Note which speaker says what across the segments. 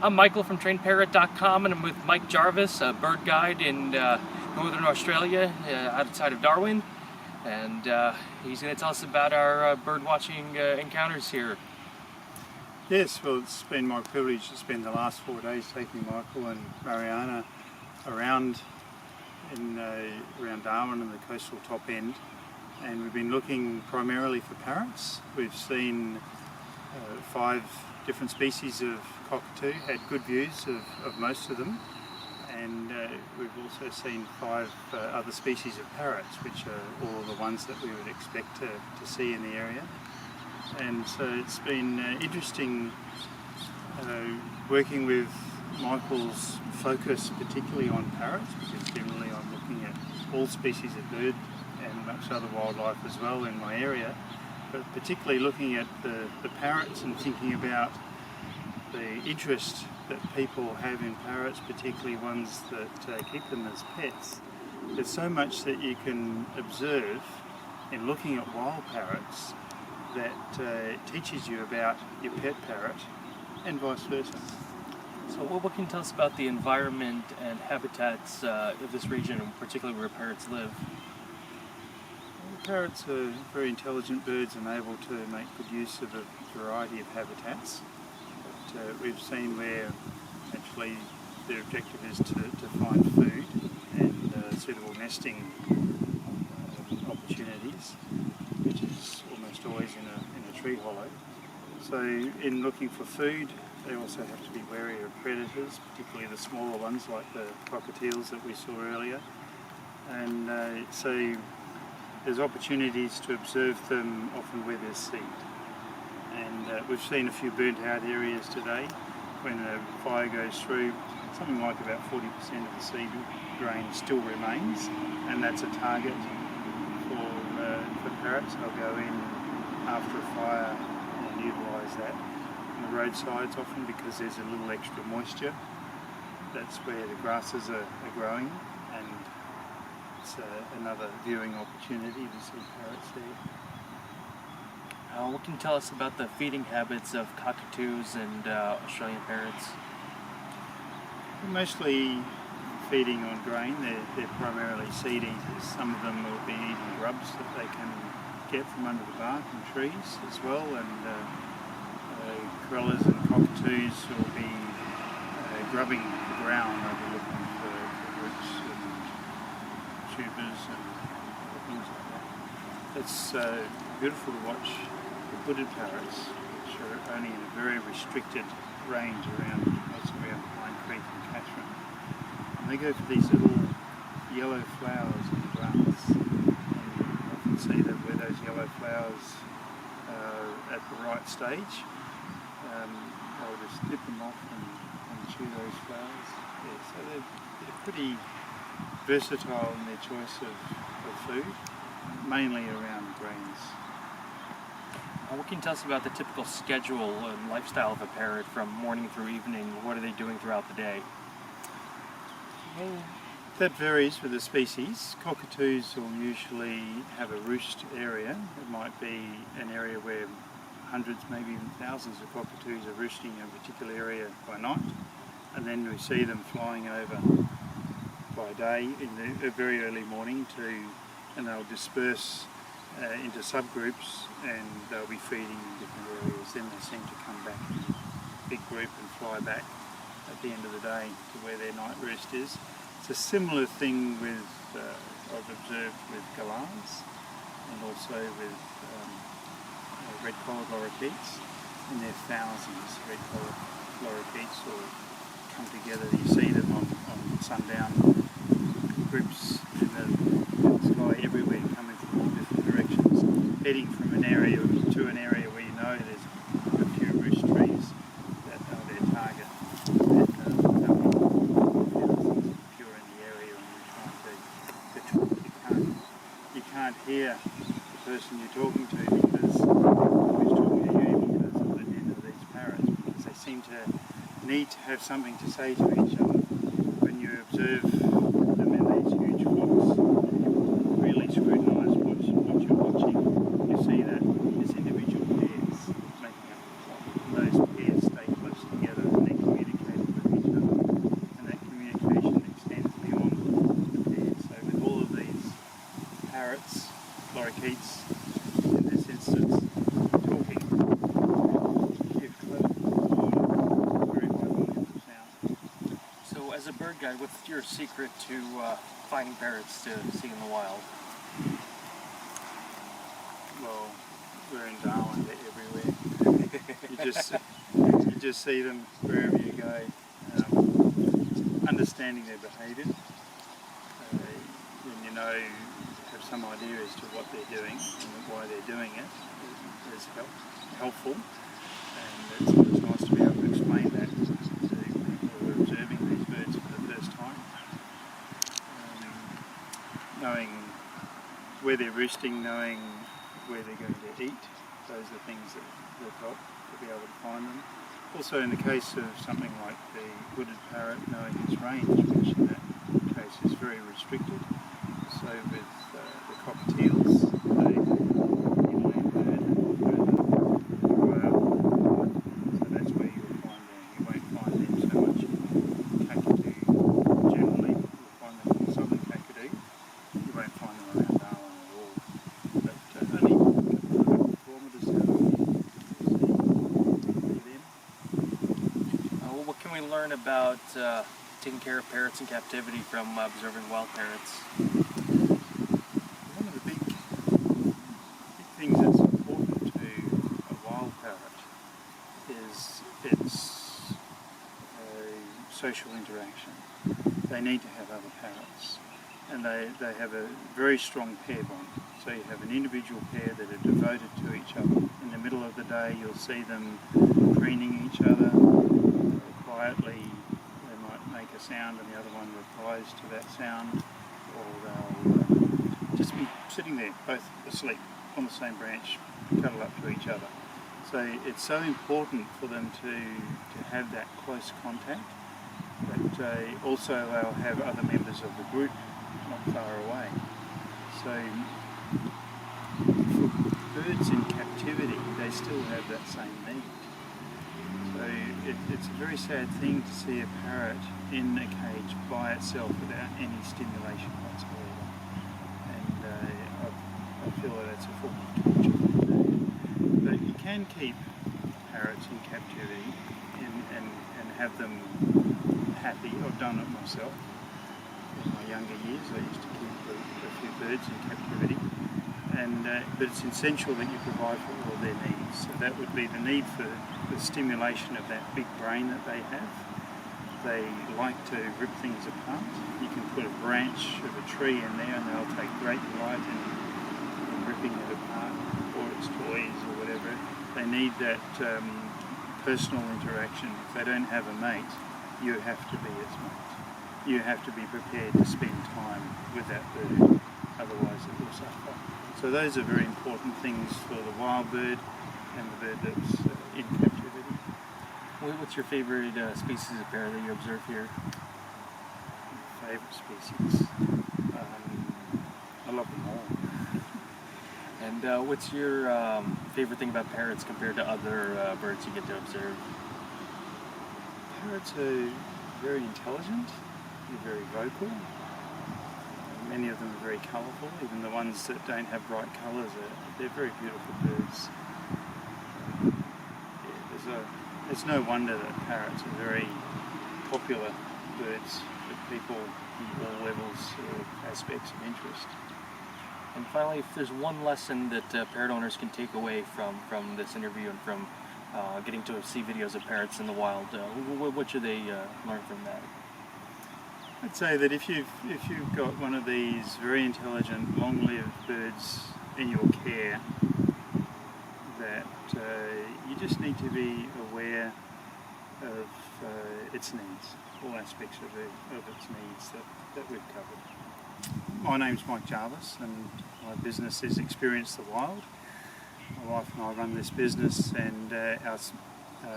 Speaker 1: I'm Michael from TrainedParrot.com, and I'm with Mike Jarvis, a bird guide in Northern Australia, outside of Darwin. And he's going to tell us about our bird watching encounters here.
Speaker 2: Yes, well, it's been my privilege to spend the last 4 days taking Michael and Mariana around Darwin and the coastal top end, and we've been looking primarily for parrots. We've seen 5 different species of cockatoo, had good views of most of them, and we've also seen 5 other species of parrots, which are all the ones that we would expect to see in the area. And so it's been interesting working with Michael's focus particularly on parrots, because generally I'm looking at all species of bird and much other wildlife as well in my area, but particularly looking at the parrots and thinking about the interest that people have in parrots, particularly ones that keep them as pets. There's so much that you can observe in looking at wild parrots that teaches you about your pet parrot and vice versa.
Speaker 1: So what can you tell us about the environment and habitats of this region, and particularly where parrots live?
Speaker 2: Parrots are very intelligent birds and able to make good use of a variety of habitats. But we've seen where actually their objective is to find food and suitable nesting opportunities, which is almost always in a tree hollow. So in looking for food, they also have to be wary of predators, particularly the smaller ones like the cockatiels that we saw earlier. And so there's opportunities to observe them often where there's seed. And we've seen a few burnt out areas today. When a fire goes through, something like about 40% of the seed grain still remains, and that's a target for parrots. They'll go in after a fire and utilise that. On the roadsides often, because there's a little extra moisture, that's where the grasses are growing, and it's another viewing opportunity to see parrots there.
Speaker 1: What can you tell us about the feeding habits of cockatoos and Australian parrots?
Speaker 2: They're mostly feeding on grain. They're primarily seed eaters. Some of them will be eating grubs that they can get from under the bark and trees as well, and corellas and cockatoos will be grubbing the ground. They'll be looking for roots and tubers and things like that. It's beautiful to watch the hooded parrots, which are only in a very restricted range mostly around Pine Creek and Catherine. And they go for these little yellow flowers in the grass. And you often see that where those yellow flowers are at the right stage, they'll just nip them off and chew those flowers. Yeah, so they're pretty versatile in their choice of food, mainly around greens.
Speaker 1: What can you tell us about the typical schedule and lifestyle of a parrot from morning through evening? What are they doing throughout the day?
Speaker 2: Well, that varies with the species. Cockatoos will usually have a roost area. It might be an area where hundreds, maybe even thousands of cockatoos are roosting in a particular area by night, and then we see them flying over by day in the very early morning and they'll disperse into subgroups, and they'll be feeding in different areas. Then they seem to come back in a big group and fly back at the end of the day to where their night rest is. It's a similar thing with I've observed with galahs, and also with red-collared lorikeets. And there are thousands of red-collared lorikeets will come together. You see them on sundown, groups in the sky everywhere, coming from all different directions, heading from an area to an area where you know there's a few roost trees that are their target. And thousands of pure in the area, and you're trying to talk. You can't hear the person you're talking to because who's talking to you, because of the din of these parrots, because they seem to need to have something to say to each other. When you observe them in these huge flocks, you really scrutinise what you're watching. You see that there's individual pairs making up the flock. Those pairs stay close together and they communicate parakeets, in this instance, talking, give very high volumes of sound.
Speaker 1: So as a bird guide, what's your secret to finding parrots to see in the wild?
Speaker 2: Well, we're in Darwin, they're everywhere. You just see them wherever you go. Understanding their behaviour, and you know, have some idea as to what they're doing and why they're doing it is helpful. And it's nice to be able to explain that to people who are observing these birds for the first time. Knowing where they're roosting, knowing where they're going to eat, those are things that help to be able to find them. Also, in the case of something like the wooded parrot, knowing its range, which in that case is very restricted. So with the cockatiels, they inland bird further wild, so that's where you'll find them. You won't find them so much in Kakadu. Generally, you'll find them in southern Kakadu. You won't find them around Darwin at all. But only a couple of kilometres out of them.
Speaker 1: What can we learn about taking care of parrots in captivity from observing wild parrots?
Speaker 2: One of the big things that's important to a wild parrot is its social interaction. They need to have other parrots, and they have a very strong pair bond. So you have an individual pair that are devoted to each other. In the middle of the day you'll see them preening each other. Quietly, they might make a sound and the other one replies to that sound, or they'll just be sitting there, both asleep on the same branch, cuddle up to each other. So it's so important for them to have that close contact, but also they'll have other members of the group not far away. So for birds in captivity, they still have that same need. So it's a very sad thing to see a parrot in a cage by itself without any stimulation whatsoever. And I feel that it's a form of torture. But you can keep parrots in captivity and have them happy. I've done it myself. In my younger years I used to keep a few birds in captivity. But it's essential that you provide for all of their needs. So that would be the need for the stimulation of that big brain that they have. They like to rip things apart. You can put a branch of a tree in there and they'll take great delight in ripping it apart, or its toys or whatever. They need that personal interaction. If they don't have a mate, you have to be its mate. You have to be prepared to spend time with that bird, otherwise it will suffer. So those are very important things for the wild bird and the bird that's in captivity.
Speaker 1: What's your favorite species of parrot that you observe here?
Speaker 2: Favourite species? I love them all.
Speaker 1: And what's your favorite thing about parrots compared to other birds you get to observe?
Speaker 2: Parrots are very intelligent, they're very vocal. Many of them are very colourful. Even the ones that don't have bright colours, they're very beautiful birds. It's no wonder that parrots are very popular birds with people in all levels of aspects of interest.
Speaker 1: And finally, if there's one lesson that parrot owners can take away from this interview and from getting to see videos of parrots in the wild, what should they learn from that?
Speaker 2: I'd say that if you've got one of these very intelligent, long-lived birds in your care, that you just need to be aware of its needs, all aspects of its needs that we've covered. My name's Mike Jarvis and my business is Experience the Wild. My wife and I run this business, and our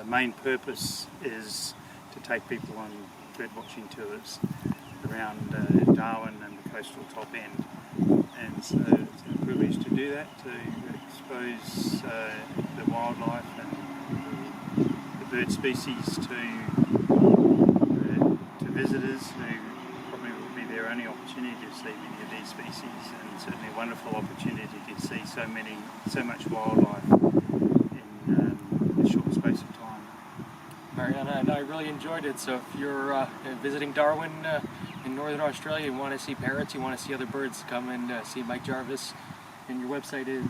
Speaker 2: main purpose is to take people on bird watching tours around Darwin and the coastal top end, and so it's a privilege to do that, to expose the wildlife and the bird species to visitors who probably will be their only opportunity opportunity to see many of these species, and certainly a wonderful opportunity to see so much wildlife in a short space of time.
Speaker 1: Mariana and I really enjoyed it. So if you're visiting Darwin in Northern Australia, you want to see parrots, you want to see other birds, come and see Mike Jarvis. And your website is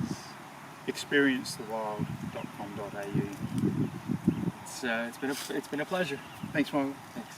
Speaker 2: experiencethewild.com.au.
Speaker 1: It's been a pleasure.
Speaker 2: Thanks, Michael.
Speaker 1: Thanks.